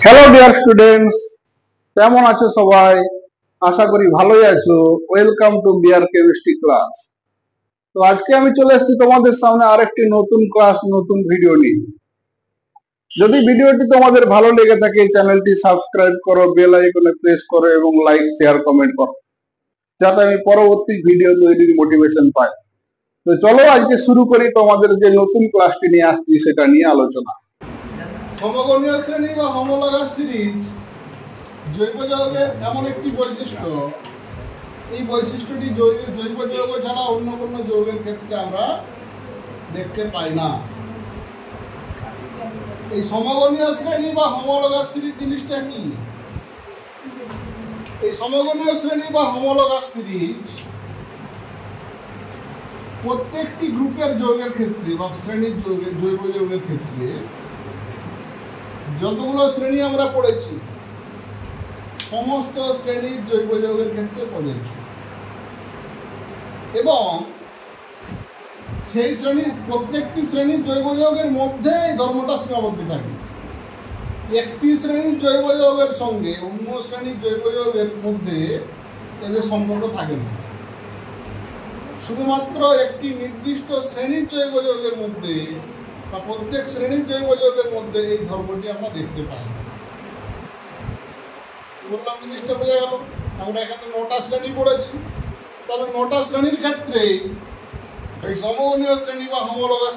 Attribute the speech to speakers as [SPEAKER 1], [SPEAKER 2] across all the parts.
[SPEAKER 1] Hello dear students, কেমন আছো সবাই? আশা করি ভালোই আছো। Welcome to BR chemistry class. তো আজকে আমি চলে এসেছি তোমাদের সামনে আরেকটি নতুন ক্লাস, নতুন ভিডিও নিয়ে। যদি ভিডিওটি তোমাদের ভালো লেগে থাকে চ্যানেলটি সাবস্ক্রাইব করো, বেল আইকনে প্রেস করো এবং লাইক শেয়ার কমেন্ট করো, যাতে আমি পরবর্তী ভিডিও তৈরির মোটিভেশন পাই। তো চলো আজকে শুরু করি তোমাদের যে নতুন ক্লাসটি নিয়ে আসছি সেটা নিয়ে আলোচনা।
[SPEAKER 2] সমগণীয় শ্রেণী বা হোমোলগাস সিরিজ জৈব যৌগের এমন একটি বৈশিষ্ট্য, এই বৈশিষ্ট্যটি জৈব যৌগ ছাড়া অন্য কোনো যৌগের ক্ষেত্রে আমরা দেখতে পাই না। এই সমগণীয় শ্রেণী বা হোমোলগাস সিরিজ জিনিসটা কি? এই সমগণীয় শ্রেণী বা হোমোলগাস সিরিজ প্রত্যেকটি গ্রুপের যৌগের ক্ষেত্রে বা শ্রেণীর যৌগের জৈব যৌগের ক্ষেত্রে যতগুলো শ্রেণী আমরা পড়েছি সমস্ত শ্রেণীর জৈব যৌগের ক্ষেত্রে প্রযোজ্য, এবং সেই শ্রেণীর প্রত্যেকটি শ্রেণীর জৈব যৌগের মধ্যে এই ধর্মটা সীমাবদ্ধ থাকে। একটি শ্রেণীর জৈব যৌগের সঙ্গে অন্য শ্রেণীর জৈব যৌগের মধ্যে এদের সম্পর্ক থাকে না। শুধুমাত্র একটি নির্দিষ্ট শ্রেণীর জৈব যৌগের মধ্যে বা প্রত্যেক শ্রেণীর জৈব যৌগের মধ্যে এই ধর্মটি আমরা দেখতে পাই। বললাম জিনিসটা বোঝা গেল। আমরা এখানে 9টা শ্রেণী পড়েছি, তাহলে 9টা শ্রেণীর ক্ষেত্রে এই সমগণীয় শ্রেণী বা হোমোলগাস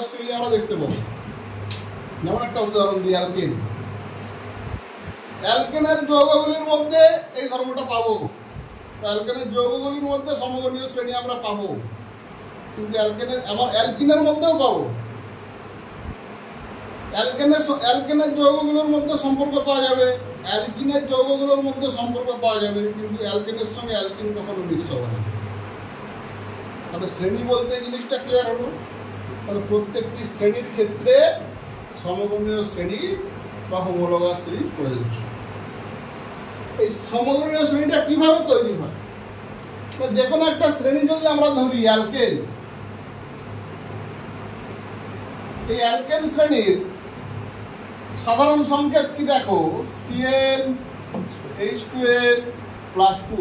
[SPEAKER 2] শ্রেণী আমরা দেখতে পাবো। যেমন একটা উদাহরণ দিই, অ্যালকেন। অ্যালকেনের যৌগগুলির মধ্যে এই ধর্মটা পাবো। অ্যালকেনের যৌগগুলির মধ্যে সমগণীয় শ্রেণী আমরা পাবো, কিন্তু অ্যালকিনের মধ্যেও পাবো। অ্যালকেনের যৌগগুলোর মধ্যে সম্পর্ক পাওয়া যাবে, অ্যালকিনের যৌগগুলোর মধ্যে সম্পর্ক পাওয়া যাবে, কিন্তু অ্যালকেনের সঙ্গে অ্যালকিন কখনো মিক্স হবে না। তাহলে শ্রেণী বলতে এই জিনিসটা ক্লিয়ার হলো। তাহলে প্রত্যেকটি শ্রেণীর ক্ষেত্রে সমগণীয় শ্রেণী বা হোমোলগাস শ্রেণী প্রযোজ্য। এই সমগণীয় শ্রেণীটা কিভাবে তৈরি হয়? যে কোনো একটা শ্রেণী যদি আমরা ধরি অ্যালকেন, এই অ্যালকেন শ্রেণীর সাধারণ সংকেত কি দেখো? CnH2n+2।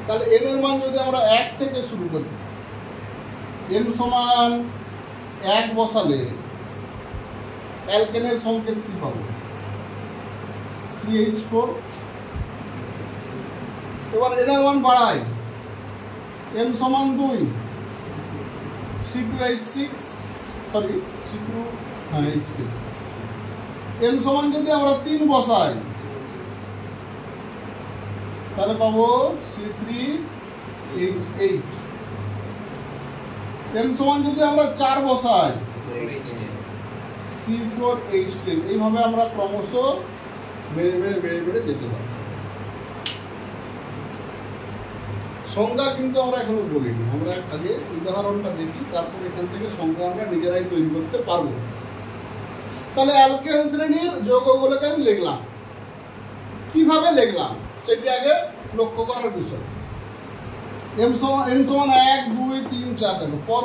[SPEAKER 2] তাহলে n এর মান যদি আমরা 1 থেকে শুরু করি, n সমান 1 বসালে অ্যালকেনের সংকেত কি পাবো? CH4। এবার n এর মান বাড়াই, n সমান 2, C2H6, n সমান যদি আমরা 3 বসাই তাহলে পাবো C3H8। n সমান যদি আমরা 4 বসাই C4H10। এইভাবে আমরা ক্রমশ বেড়ে যেতে পারি। সংজ্ঞা কিন্তু আমরা এখনো বলিনি, আমরা আগে উদাহরণটা দেখি, তারপর এখান থেকে সংজ্ঞা আমরা নিজেরাই তৈরি করতে পারবো। তাহলে অ্যালকেন শ্রেণীর যৌগগুলোকে আমি লিখলাম। কিভাবে লিখলাম সেটি আগে লক্ষ্য করার বিষয়। n সমান 1, 2, 3, 4 দেখো পর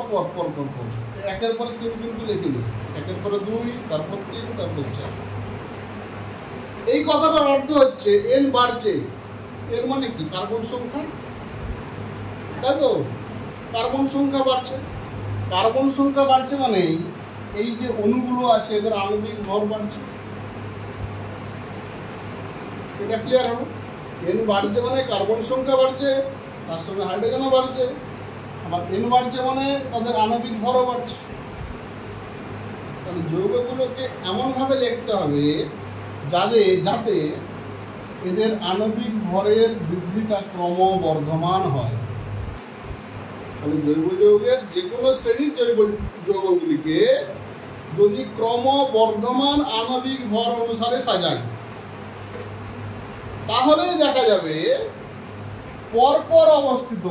[SPEAKER 2] একের পরে 3 কিন্তু লিখিনি, একের পরে 2, তারপর 3, তারপর 4। এই কথাটার অর্থ হচ্ছে n বাড়ছে। এর মানে কি? কার্বন সংখ্যা, তাই তো? কার্বন সংখ্যা বাড়ছে। কার্বন সংখ্যা বাড়ছে মানে এই যে অণুগুলো আছে এদের আণবিক ভর বাড়ছে। এটা ক্লিয়ার হলো? n বাড়ছে মানে কার্বন সংখ্যা বাড়ছে, তার সঙ্গে হাইড্রোজেনও বাড়ছে। আবার n বাড়ছে মানে তাদের আণবিক ভরও বাড়ছে। তাহলে যৌগগুলোকে এমনভাবে লিখতে হবে যাতে এদের আণবিক ভরের বৃদ্ধিটা ক্রমবর্ধমান হয়। তাহলে জৈব যৌগের যে কোনো শ্রেণীর জৈব যৌগগুলিকে যদি ক্রমবর্ধমান আণবিক ভর অনুসারে সাজাই তাহলেই দেখা যাবে পরপর অবস্থিত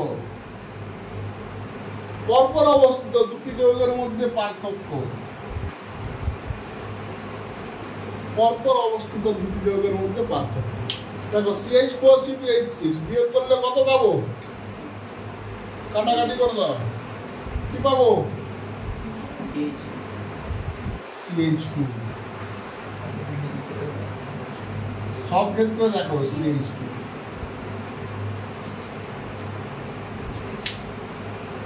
[SPEAKER 2] দুটি যৌগের মধ্যে পার্থক্য। দেখো CH4 C2H6 বিয়োগ করলে কত পাবো? কাটাকাটি করে দাও, কি পাবো? CH2। সব ক্ষেত্রে দেখো CH2।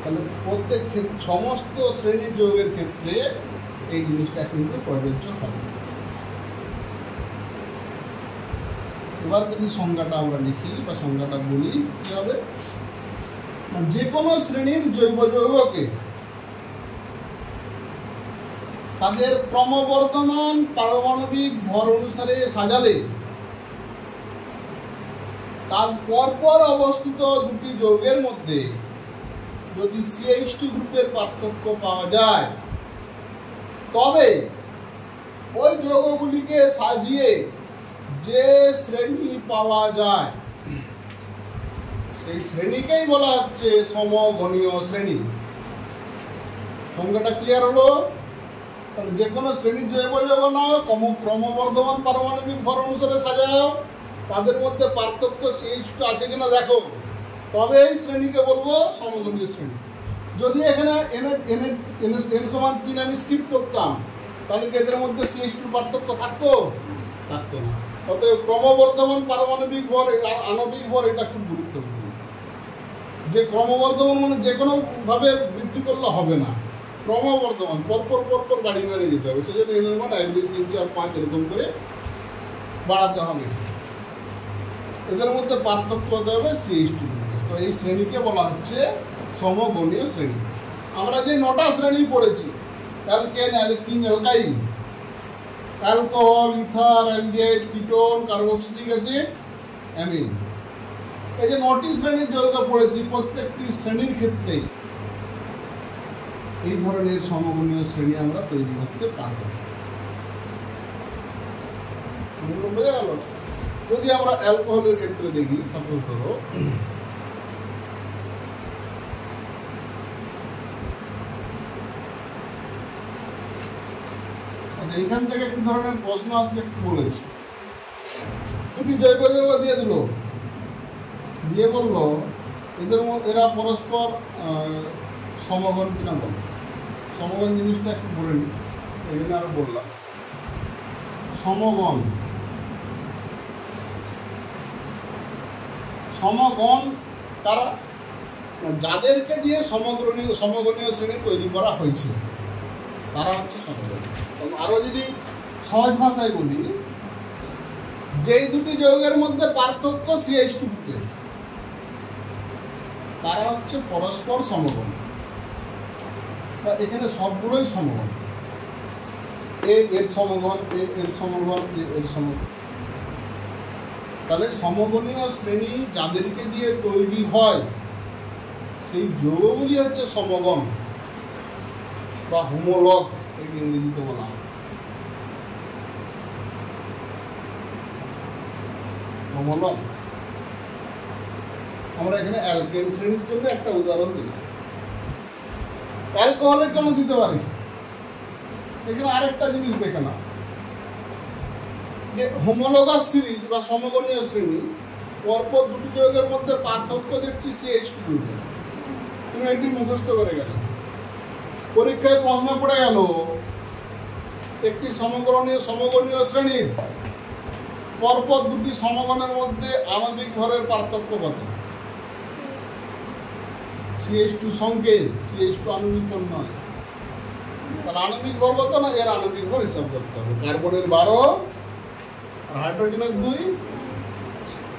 [SPEAKER 2] তাহলে প্রত্যেক সমস্ত শ্রেণীর যৌগের ক্ষেত্রে এই জিনিসটা কিন্তু প্রযোজ্য হবে। এবার যদি সংজ্ঞাটা আমরা লিখি বা সংজ্ঞাটা বলি, কি হবে? যে কোনো শ্রেণীর জৈব যৌগকে তাদের ক্রমবর্ধমান পারমাণবিক ভর অনুসারে সাজালে তার পরপর অবস্থিত দুটি যৌগের মধ্যে যদি CH2 গ্রুপের পার্থক্য পাওয়া যায়, তবে ওই যৌগগুলিকে সাজিয়ে যে শ্রেণী পাওয়া যায় সেই শ্রেণীকেই বলা হচ্ছে সমগণীয় শ্রেণী। সংজ্ঞাটা ক্লিয়ার হলো? তাহলে যে কোনো শ্রেণীর জৈব যৌগ নাও, ক্রমবর্ধমান পারমাণবিক ভর অনুসারে সাজাও, তাদের মধ্যে পার্থক্য CH2 আছে কিনা দেখো, তবে এই শ্রেণীকে বলবো সমগণীয় শ্রেণী। যদি এখানে n সমান 3 আমি স্কিপ করতাম, তাহলে কি এদের মধ্যে CH2 পার্থক্য থাকতো? থাকতো না। অতএব ক্রমবর্ধমান পারমাণবিক ভর, আণবিক ভর, এটা খুব গুরুত্বপূর্ণ। যে ক্রমবর্ধমান মানে যে কোনো ভাবে বৃদ্ধি করলে হবে না, ক্রমবর্ধমান পরপর পরপর বাড়ি বেড়ে যেতে হবে। সেজন্য n এর মান 1 2 3 4 5 এরকম করে বাড়াতে হবে। এদের মধ্যে পার্থক্য হতে হবে CH2। তো এই শ্রেণীকে বলা হচ্ছে সমগণীয় শ্রেণী। আমরা যে 9টা শ্রেণী পড়েছি, alkane, alkyne, অ্যালকাইন, alcohol, ether, aldehyde, ketone, carboxylic acid, amine, এই যে 9টি শ্রেণীর যৌগ পড়েছি, প্রত্যেকটি শ্রেণীর ক্ষেত্রেই এই ধরনের সমগণীয় শ্রেণী আমরা তৈরি করতে পারব। বোঝা গেল? যদি আমরা অ্যালকোহলের ক্ষেত্রে দেখি, সাপোজ ধরো আচ্ছা, এখান থেকে কি ধরনের প্রশ্ন আসলে একটু বলেছি। দুটি জৈব যৌগ দিয়ে দিল, দিয়ে বললো এরা পরস্পর সমগণ কিনা বলো। সমগণ জিনিসটা একটু বলে নি, এই জন্য আরো বললাম সমগণ। সমগণ কারা? যাদেরকে দিয়ে সমগণীয় শ্রেণী তৈরি করা হয়েছে তারা হচ্ছে সমগণ। আরো যদি সহজ ভাষায় বলি, যেই দুটি যৌগের মধ্যে পার্থক্য CH2 গ্রুপের, তারা হচ্ছে পরস্পর সমগণ। এখানে সবগুলোই সমগণ, এর সমগণ, এর সমগণ, এর সমগণ। তাহলে সমগণীয় শ্রেণী যাদেরকে দিয়ে তৈরি হয় সেই যৌগগুলি হচ্ছে সমগণ বা হোমোলগ, এটি ইংরেজিতে বলা হয় হোমোলগ। আমরা এখানে অ্যালকেন শ্রেণীর জন্য একটা উদাহরণ দিই। অ্যালকোহলের জন্য দিতে পারি। এখানে আরেকটা জিনিস দেখে না, যে হোমোলোগাস সিরিজ বা সমগণীয় শ্রেণী, পরপর দুটি যৌগের মধ্যে পার্থক্য দেখছি CH2 গ্রুপে। তুমি এটি মুখস্থ করে গেছো, পরীক্ষায় প্রশ্ন পড়ে গেল একটি সমগণীয় শ্রেণীর পরপর দুটি সমগণের মধ্যে আণবিক ভরের পার্থক্য কত? CH2 সংকেত, CH2 আণবিক ভর নয়। তাহলে আণবিক ভর কত না, এর আণবিক ভর হিসাব করতে হবে। কার্বনের 12 আর হাইড্রোজেনের 2,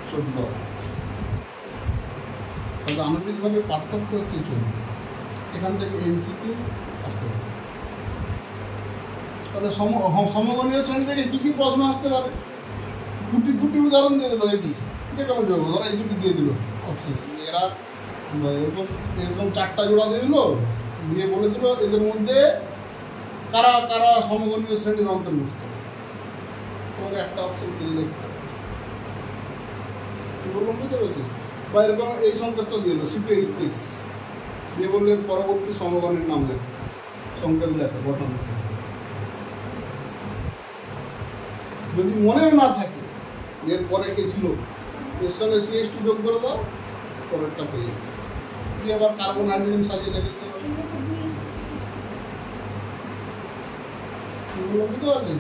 [SPEAKER 2] 14। তাহলে আণবিক ভরের পার্থক্য হচ্ছে 14। এখান থেকে MCQ আসতে পারে। তাহলে সমগণীয় শ্রেণী থেকে কি কি প্রশ্ন আসতে পারে? দুটি উদাহরণ দিয়ে দিল, এটি যে কোনো যৌগ, ধরো এই দুটি দিয়ে দিল অপশন। এরা এরকম 4টা জোড়া দিয়ে দিল, দিয়ে বলে দিল এদের মধ্যে কারা কারা সমগণীয় শ্রেণীর অন্তর্ভুক্ত। তোমাকে একটা অপশন দিয়ে লিখতে বললাম, বুঝতে পেরেছিস? বা এরকম এই সংকেতটা দিয়ে দিল CPH6, দিয়ে বললে পরবর্তী সমগণের নাম লেখো, সংকেত লেখো গঠন। যদি মনেও না থাকে এরপরে কে ছিল, এর সঙ্গে CH2 যোগ করে দাও, পরেরটা পেয়ে যাবে। তুই আবার কার্বন হাইড্রোজেন সাজিয়ে লেগে দিতে পারবি। বুঝতে পারলি?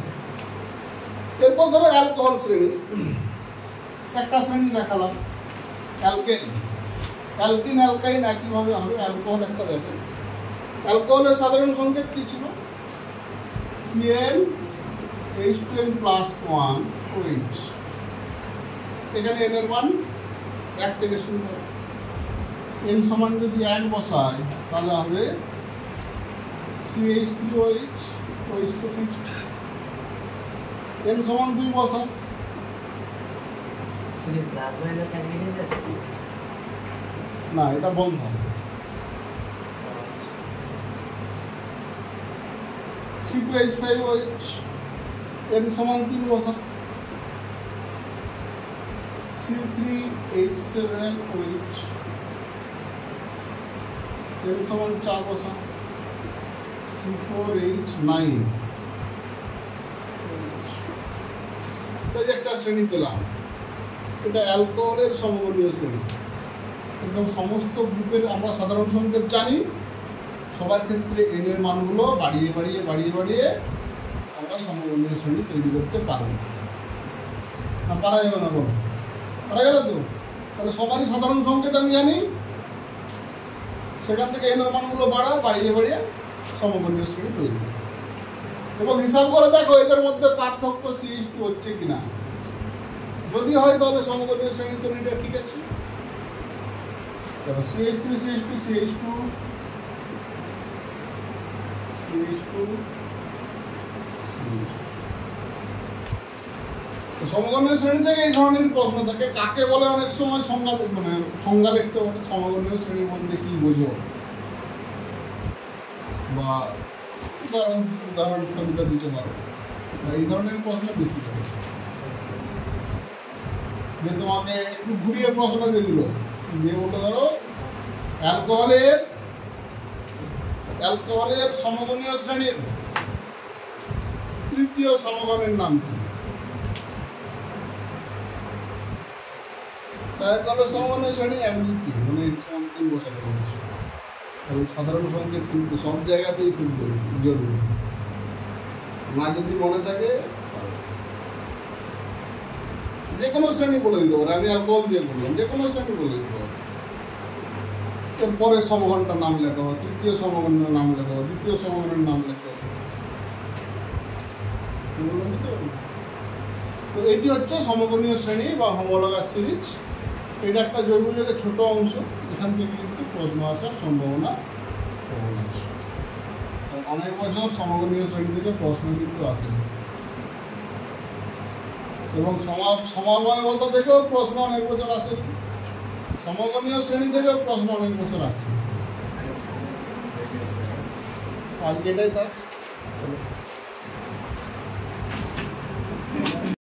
[SPEAKER 2] এরপর ধরো অ্যালকোহল শ্রেণী। একটা শ্রেণী দেখালাম অ্যালকেন, অ্যালকিন অ্যালকাইন একইভাবে হবে। অ্যালকোহল একটা দেখেন, অ্যালকোহলের সাধারণ সংকেত কি ছিল? Cl H2n plus 1 OH। এখানে n এর মান 1 থেকে শুরু হবে। n সমান যদি 1 বসায় তাহলে হবে CH3OH, OH তো fixed। n সমান 2 বসায়, না এটা বন্ধ হবে। C2H5OH, n সমান 3 বসায়, C3H7OH, n সমান 4 বসায়, C4H9। একটা শ্রেণী পেলাম, এটা অ্যালকোহলের সমগণীয় শ্রেণী। একদম সমস্ত গ্রুপের আমরা সাধারণ সংকেত জানি, সবার ক্ষেত্রে n এর মানগুলো বাড়িয়ে বাড়িয়ে বাড়িয়ে বাড়িয়ে আমরা সমগণীয় শ্রেণী তৈরি করতে পারব। না পারা যাবে না? বলো, পারা যাবে তো? তাহলে সবারই সাধারণ সংকেত আমি জানি, সেখান থেকে n এর মানগুলো বাড়িয়ে বাড়িয়ে সমগণীয় শ্রেণী তৈরি করব। এবং হিসাব করে দেখো এদের মধ্যে পার্থক্য CH2 হচ্ছে কিনা। যদি হয় তাহলে সমগণীয় শ্রেণী তৈরিটা ঠিক আছে। CH3 CH2 CH2 CH2 সমগণীয় শ্রেণী থেকে এই ধরনের প্রশ্ন থাকে। কাকে বলে অনেক সময় সংজ্ঞা লিখতে হবে, সমগণীয় শ্রেণীর মধ্যে কি বোঝো, বা উদাহরণ কবিতা দিতে পারো। এই ধরনের প্রশ্ন বেশি থাকে। যে তোমাকে একটু ঘুরিয়ে প্রশ্ন দিয়ে দিল, দিয়ে বলতে ধরো অ্যালকোহলের সমগণীয় শ্রেণীর তৃতীয় সমগণের নাম কি? অ্যালকোহলের সমগণীয় শ্রেণী একটি, মানে তিন বসাতে বলেছে। সাধারণ সংকেত কিন্তু সব জায়গাতেই খুব জরুরি, না যদি মনে থাকে যে কোনো শ্রেণী বলে দিতে পারে। আমি অ্যালকোহল দিয়ে বললাম, যে কোনো শ্রেণী বলে দিতে পারে। পরের সমগণটার নাম লেখা হয়, তৃতীয় সমগণের নাম লেখা হয়, দ্বিতীয় সমগণের নাম লেখা হয়। তো এটি হচ্ছে সমগণীয় শ্রেণী বা হোমোলগাস সিরিজ। এটা একটা জরুরি ছোট অংশ, এখান থেকে কিন্তু প্রশ্ন আসার সম্ভাবনা প্রবল আছে। অনেক বছর সমগণীয় শ্রেণী থেকে প্রশ্ন কিন্তু আসে, এবং সমবায়বতা থেকেও প্রশ্ন অনেক বছর আসে, সমগণীয় শ্রেণী থেকেও প্রশ্ন অনেক বছর আসে। আজকে এটাই থাক।